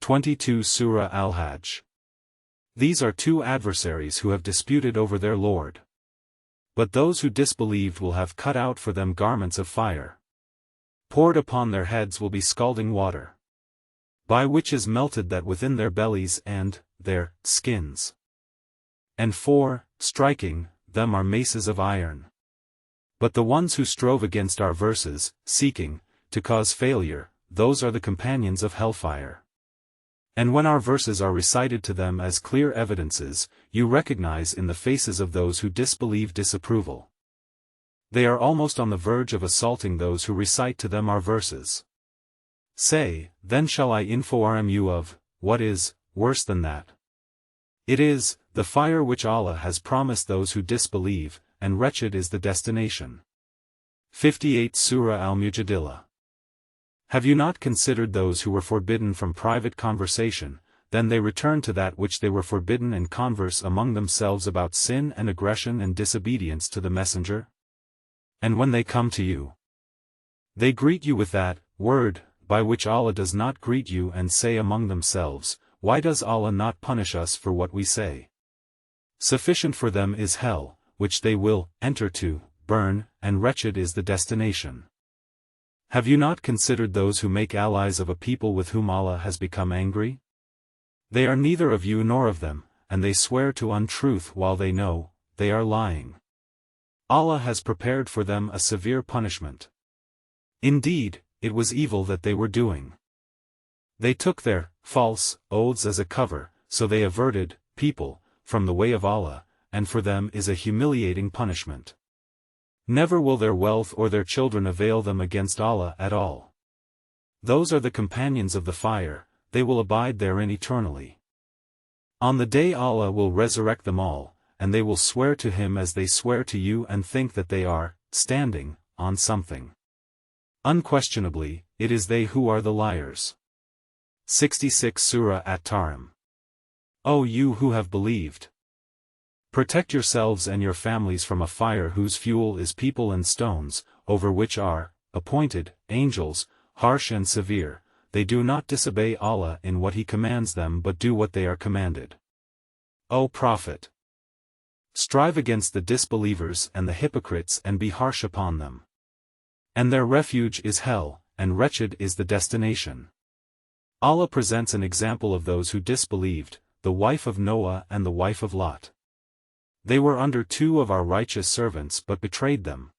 22 Surah Al-Hajj. These are two adversaries who have disputed over their Lord. But those who disbelieved will have cut out for them garments of fire. Poured upon their heads will be scalding water, by which is melted that within their bellies and their skins. And for striking them are maces of iron. But the ones who strove against our verses, seeking to cause failure, those are the companions of hellfire. And when our verses are recited to them as clear evidences, you recognize in the faces of those who disbelieve disapproval. They are almost on the verge of assaulting those who recite to them our verses. Say, then shall I inform you of what is worse than that? It is the fire which Allah has promised those who disbelieve, and wretched is the destination. 58 Surah Al-Mujadila. Have you not considered those who were forbidden from private conversation, then they return to that which they were forbidden and converse among themselves about sin and aggression and disobedience to the Messenger? And when they come to you, they greet you with that word, by which Allah does not greet you, and say among themselves, why does Allah not punish us for what we say? Sufficient for them is hell, which they will enter to, burn, and wretched is the destination. Have you not considered those who make allies of a people with whom Allah has become angry? They are neither of you nor of them, and they swear to untruth while they know they are lying. Allah has prepared for them a severe punishment. Indeed, it was evil that they were doing. They took their false oaths as a cover, so they averted people from the way of Allah, and for them is a humiliating punishment. Never will their wealth or their children avail them against Allah at all. Those are the companions of the fire, they will abide therein eternally. On the day Allah will resurrect them all, and they will swear to Him as they swear to you and think that they are standing on something. Unquestionably, it is they who are the liars. 66 Surah At-Tarim. O you who have believed! Protect yourselves and your families from a fire whose fuel is people and stones, over which are appointed angels, harsh and severe. They do not disobey Allah in what He commands them but do what they are commanded. O Prophet! Strive against the disbelievers and the hypocrites and be harsh upon them. And their refuge is hell, and wretched is the destination. Allah presents an example of those who disbelieved, the wife of Noah and the wife of Lot. They were under two of our righteous servants but betrayed them.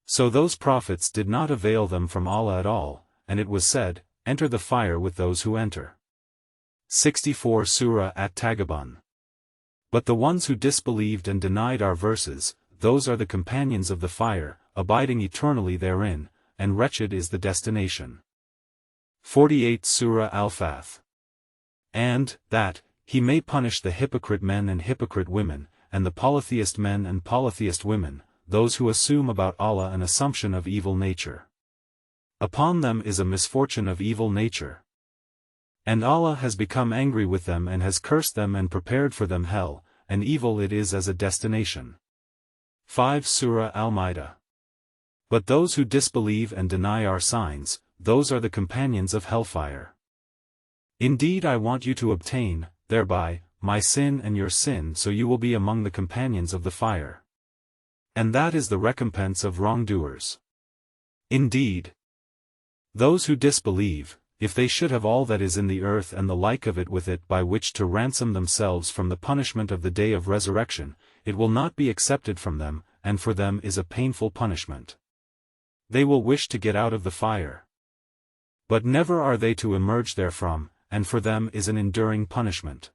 So those prophets did not avail them from Allah at all, and it was said, enter the fire with those who enter. 64 Surah At-Tagabun. But the ones who disbelieved and denied our verses, those are the companions of the fire, abiding eternally therein, and wretched is the destination. 48 Surah Al-Fath. And that He may punish the hypocrite men and hypocrite women, and the polytheist men and polytheist women, those who assume about Allah an assumption of evil nature. Upon them is a misfortune of evil nature. And Allah has become angry with them and has cursed them and prepared for them hell, and evil it is as a destination. 5 Surah Al-Ma'idah. But those who disbelieve and deny our signs, those are the companions of hellfire. Indeed I want you to obtain, thereby, my sin and your sin, so you will be among the companions of the fire. And that is the recompense of wrongdoers. Indeed, those who disbelieve, if they should have all that is in the earth and the like of it with it by which to ransom themselves from the punishment of the day of resurrection, it will not be accepted from them, and for them is a painful punishment. They will wish to get out of the fire, but never are they to emerge therefrom, and for them is an enduring punishment.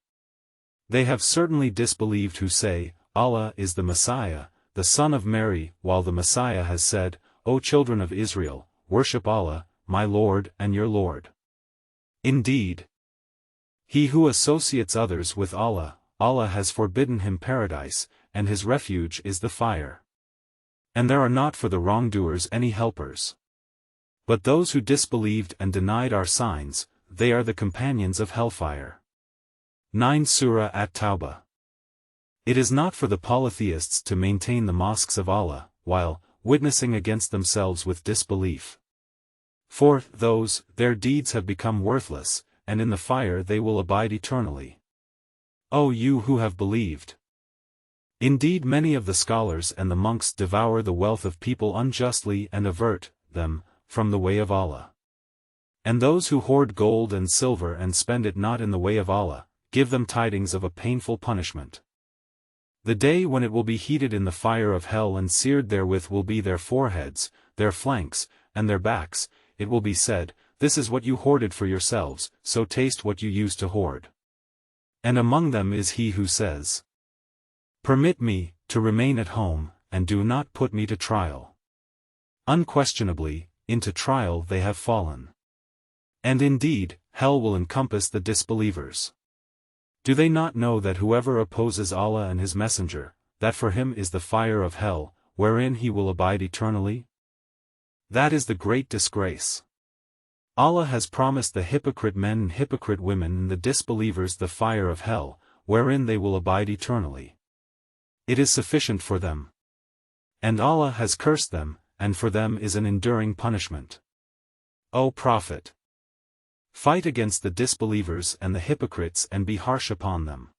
They have certainly disbelieved who say, Allah is the Messiah, the son of Mary, while the Messiah has said, O children of Israel, worship Allah, my Lord and your Lord. Indeed, he who associates others with Allah, Allah has forbidden him paradise, and his refuge is the fire. And there are not for the wrongdoers any helpers. But those who disbelieved and denied our signs, they are the companions of hellfire. 9 Surah At-Tawbah. It is not for the polytheists to maintain the mosques of Allah, while witnessing against themselves with disbelief. For those, their deeds have become worthless, and in the fire they will abide eternally. O you who have believed! Indeed, many of the scholars and the monks devour the wealth of people unjustly and avert them from the way of Allah. And those who hoard gold and silver and spend it not in the way of Allah, give them tidings of a painful punishment. The day when it will be heated in the fire of hell and seared therewith will be their foreheads, their flanks, and their backs. It will be said, this is what you hoarded for yourselves, so taste what you used to hoard. And among them is he who says, permit me to remain at home, and do not put me to trial. Unquestionably, into trial they have fallen. And indeed, hell will encompass the disbelievers. Do they not know that whoever opposes Allah and His Messenger, that for him is the fire of hell, wherein he will abide eternally? That is the great disgrace. Allah has promised the hypocrite men and hypocrite women and the disbelievers the fire of hell, wherein they will abide eternally. It is sufficient for them. And Allah has cursed them, and for them is an enduring punishment. O Prophet! Fight against the disbelievers and the hypocrites and be harsh upon them.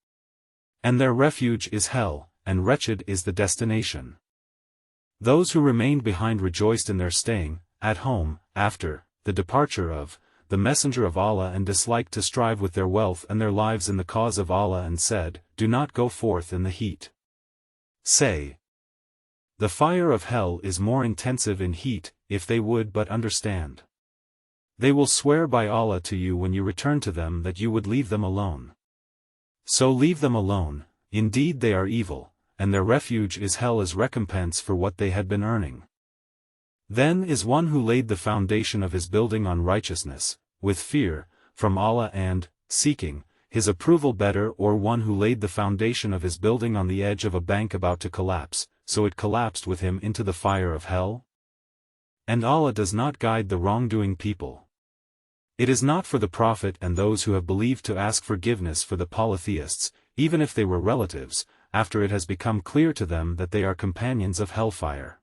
And their refuge is hell, and wretched is the destination. Those who remained behind rejoiced in their staying at home after the departure of the Messenger of Allah and disliked to strive with their wealth and their lives in the cause of Allah and said, do not go forth in the heat. Say, the fire of hell is more intensive in heat, if they would but understand. They will swear by Allah to you when you return to them that you would leave them alone. So leave them alone, indeed they are evil, and their refuge is hell as recompense for what they had been earning. Then is one who laid the foundation of his building on righteousness, with fear, from Allah and, seeking, His approval better, or one who laid the foundation of his building on the edge of a bank about to collapse, so it collapsed with him into the fire of hell? And Allah does not guide the wrongdoing people. It is not for the Prophet and those who have believed to ask forgiveness for the polytheists, even if they were relatives, after it has become clear to them that they are companions of hellfire.